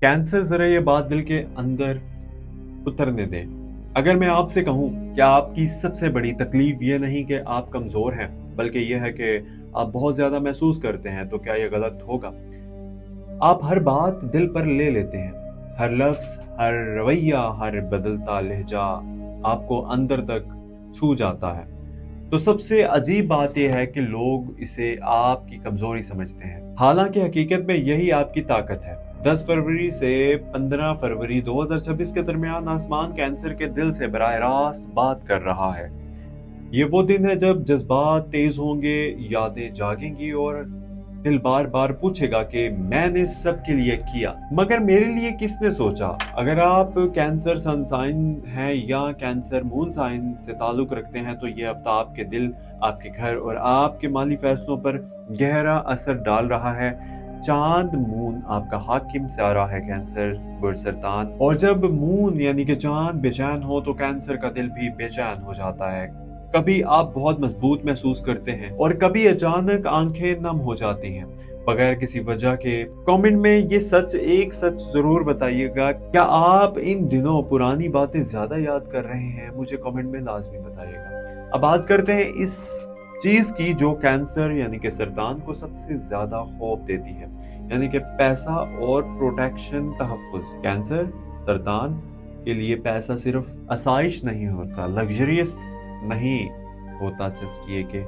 Cancer, जरा ये बात दिल के अंदर उतरने दें। अगर मैं आपसे कहूँ कि आपकी सबसे बड़ी तकलीफ ये नहीं कि आप कमज़ोर हैं, बल्कि ये है कि आप बहुत ज़्यादा महसूस करते हैं, तो क्या ये गलत होगा? आप हर बात दिल पर ले लेते हैं। हर लफ्ज़, हर रवैया, हर बदलता लहजा आपको अंदर तक छू जाता है। तो सबसे अजीब बात यह है कि लोग इसे आपकी कमजोरी समझते हैं, हालांकि हकीकत में यही आपकी ताकत है। 10 फरवरी से 15 फरवरी 2026 के दरमियान आसमान कैंसर के दिल से बराह रास्त बात कर रहा है। ये वो दिन है जब जज्बात तेज होंगे, यादें जागेंगी और दिल बार बार पूछेगा कि मैंने सबके लिए किया, मगर मेरे लिए किसने सोचा। अगर आप कैंसर सन साइन हैं या कैंसर मून साइन से ताल्लुक रखते हैं, तो ये हफ्ता आपके दिल, आपके घर और आपके माली फैसलों पर गहरा असर डाल रहा है। चांद मून आपका हाकिम सितारा है कैंसर सरतान, और जब मून यानी कि चांद बेचैन हो तो कैंसर का दिल भी बेचैन हो जाता है। कभी आप बहुत मजबूत महसूस करते हैं और कभी अचानक आंखें नम हो जाती हैं बगैर किसी वजह के। कमेंट में ये एक सच जरूर बताइएगा, क्या आप इन दिनों पुरानी बातें ज्यादा याद कर रहे हैं? मुझे कमेंट में लाजमी बताइएगा। अब बात करते हैं इस चीज की जो कैंसर यानी कि सरतान को सबसे ज्यादा खौफ देती है, यानी कि पैसा और प्रोटेक्शन, तहफ्फुज। कैंसर सरतान के लिए पैसा सिर्फ आसाइश नहीं होता, लग्जरियस नहीं होता, जस्ट ये कि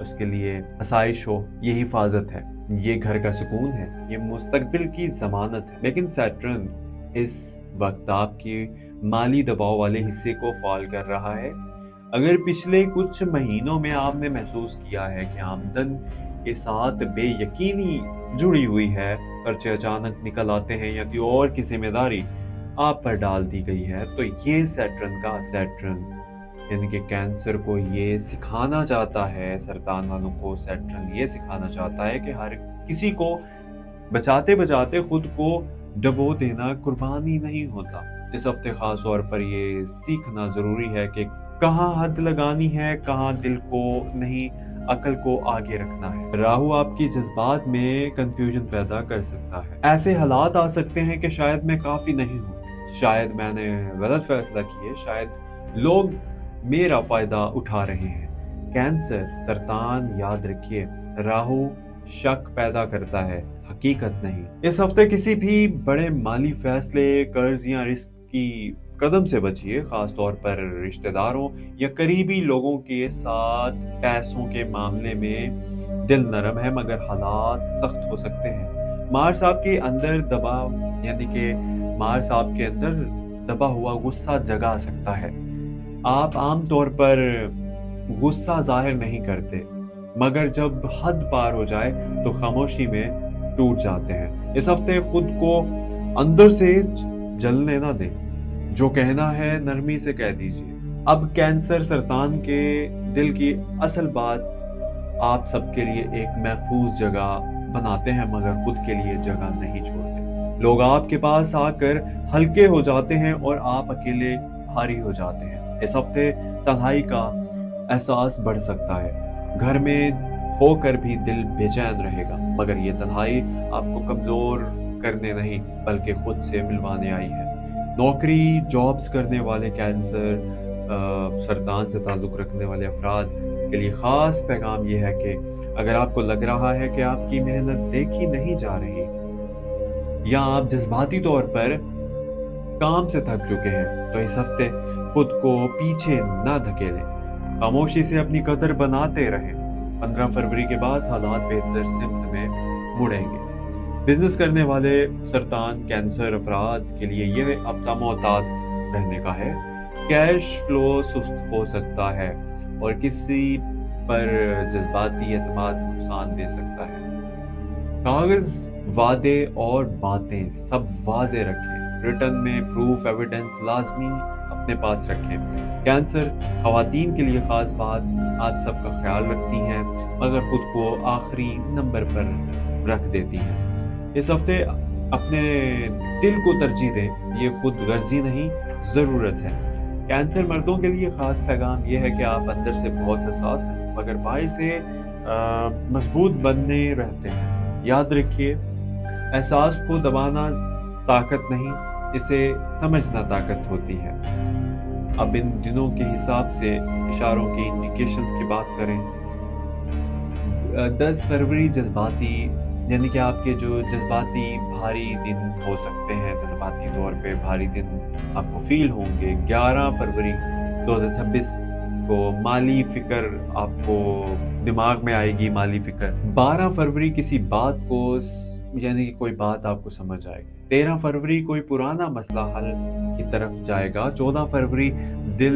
उसके लिए आसाइश हो, ये हिफाजत है, ये घर का सुकून है, ये मुस्तकबिल की जमानत है। लेकिन सैटर्न इस वक्त आपकी माली दबाव वाले हिस्से को फॉल कर रहा है। अगर पिछले कुछ महीनों में आपने महसूस किया है कि आमदन के साथ बेयकीनी जुड़ी हुई है, खर्चे अचानक निकल आते हैं या कोई और की जिम्मेदारी आप पर डाल दी गई है, तो ये सैटर्न यानी कि कैंसर को ये सिखाना चाहता है, सरतान वालों को सैटर्न ये सिखाना चाहता है कि हर किसी को बचाते बचाते खुद को डबो देना कुर्बानी नहीं होता। इस हफ्ते खास तौर पर ये सीखना जरूरी है कि कहाँ हद लगानी है, कहाँ दिल को नहीं, अकल को आगे रखना है। राहु आपकी जज्बात में कंफ्यूजन पैदा कर सकता है। ऐसे हालात आ सकते हैं कि शायद मैं काफी नहीं हूँ, शायद मैंने गलत फैसला किया, शायद लोग मेरा फायदा उठा रहे हैं। कैंसर सरतान याद रखिए, राहु शक पैदा करता है, हकीकत नहीं। इस हफ्ते किसी भी बड़े माली फैसले, कर्ज या रिस्क की कदम से बचिए, खास तौर पर रिश्तेदारों या करीबी लोगों के साथ। पैसों के मामले में दिल नरम है मगर हालात सख्त हो सकते हैं। मार्स आपके अंदर दबा हुआ गुस्सा जगा सकता है। आप आम तौर पर गुस्सा जाहिर नहीं करते, मगर जब हद पार हो जाए तो खामोशी में टूट जाते हैं। इस हफ्ते खुद को अंदर से जलने ना दें, जो कहना है नरमी से कह दीजिए। अब कैंसर सरतान के दिल की असल बात, आप सबके लिए एक महफूज जगह बनाते हैं मगर खुद के लिए जगह नहीं छोड़ते। लोग आपके पास आकर हल्के हो जाते हैं और आप अकेले भारी हो जाते हैं। इस हफ्ते तन्हाई का एहसास बढ़ सकता है, घर में होकर भी दिल बेचैन रहेगा, मगर ये तन्हाई आपको कमजोर करने नहीं बल्कि खुद से मिलवाने आई है। नौकरी, जॉब्स करने वाले कैंसर सरतान से ताल्लुक रखने वाले अफराद के लिए खास पैगाम यह है कि अगर आपको लग रहा है कि आपकी मेहनत देखी नहीं जा रही या आप जज्बाती तौर पर काम से थक चुके हैं, तो इस हफ्ते खुद को पीछे ना धकेलें, खामोशी से अपनी कदर बनाते रहें। 15 फरवरी के बाद हालात बेहतर सिमत में मुड़ेंगे। बिजनेस करने वाले सरतान कैंसर अफराद के लिए यह हफ्ता मोहतात रहने का है। कैश फ्लो सुस्त हो सकता है और किसी पर जज्बाती एतमाद नुकसान दे सकता है। कागज, वादे और बातें सब वाजे रखें, रिटर्न में प्रूफ एविडेंस लाजमी अपने पास रखें। कैंसर खवातीन के लिए खास बात, आप सबका ख्याल रखती हैं मगर खुद को आखिरी नंबर पर रख देती हैं। इस हफ्ते अपने दिल को तरजीह दें, ये खुद गर्जी नहीं, ज़रूरत है। कैंसर मर्दों के लिए खास पैगाम यह है कि आप अंदर से बहुत हसास हैं मगर बाहर से मजबूत बनने रहते हैं। याद रखिए, एहसास को दबाना ताकत नहीं, इसे समझना ताकत होती है। अब इन दिनों के हिसाब से इशारों की इंडिकेशंस की बात करें, 10 फरवरी जज्बाती, यानी कि आपके जो जज्बाती भारी दिन हो सकते हैं, जज्बाती तौर पे भारी दिन आपको फील होंगे। 11 फरवरी 2026 को माली फिक्र आपको दिमाग में आएगी, माली फिक्र। 12 फरवरी किसी बात को यानी कि कोई बात आपको समझ आएगी। 13 फरवरी कोई पुराना मसला हल की तरफ जाएगा। 14 फरवरी दिल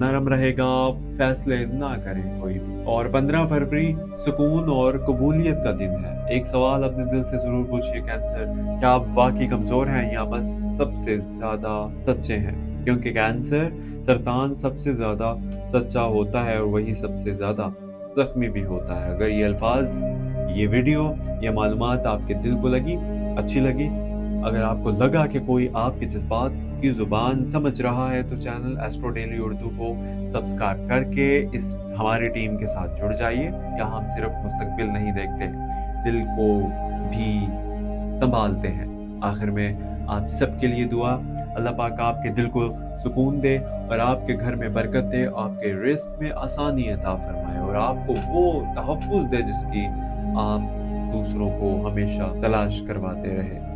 नरम रहेगा, फैसले ना करें कोई भी। और 15 फरवरी सुकून और कबूलियत का दिन है। एक सवाल अपने दिल से जरूर पूछिए कैंसर, क्या आप वाकई कमजोर हैं या बस सबसे ज्यादा सच्चे हैं? क्योंकि कैंसर सरतान सबसे ज्यादा सच्चा होता है और वही सबसे ज्यादा जख्मी भी होता है। अगर ये अल्फाज, ये वीडियो, ये मालूमात आपके दिल को लगी, अच्छी लगी, अगर आपको लगा कि कोई आपके जज्बात की जुबान समझ रहा है, तो चैनल एस्ट्रो डेली उर्दू को सब्सक्राइब करके इस हमारी टीम के साथ जुड़ जाइए। यहाँ हम सिर्फ मुस्तकबिल नहीं देखते, दिल को भी संभालते हैं। आखिर में आप सबके लिए दुआ, अल्लाह पाक आपके दिल को सुकून दे और आपके घर में बरकत दे, आपके रिस्क में आसानी अता फरमाए और आपको वो तहफ़्फ़ुज़ दे जिसकी आप दूसरों को हमेशा तलाश करवाते रहे।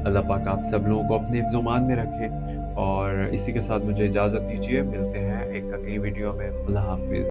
अल्लाह पाक आप सब लोगों को अपने हिफ्ज़-ओ-मान में रखे। और इसी के साथ मुझे इजाज़त दीजिए, मिलते हैं एक अगली वीडियो में। अल्लाह हाफ़िज़।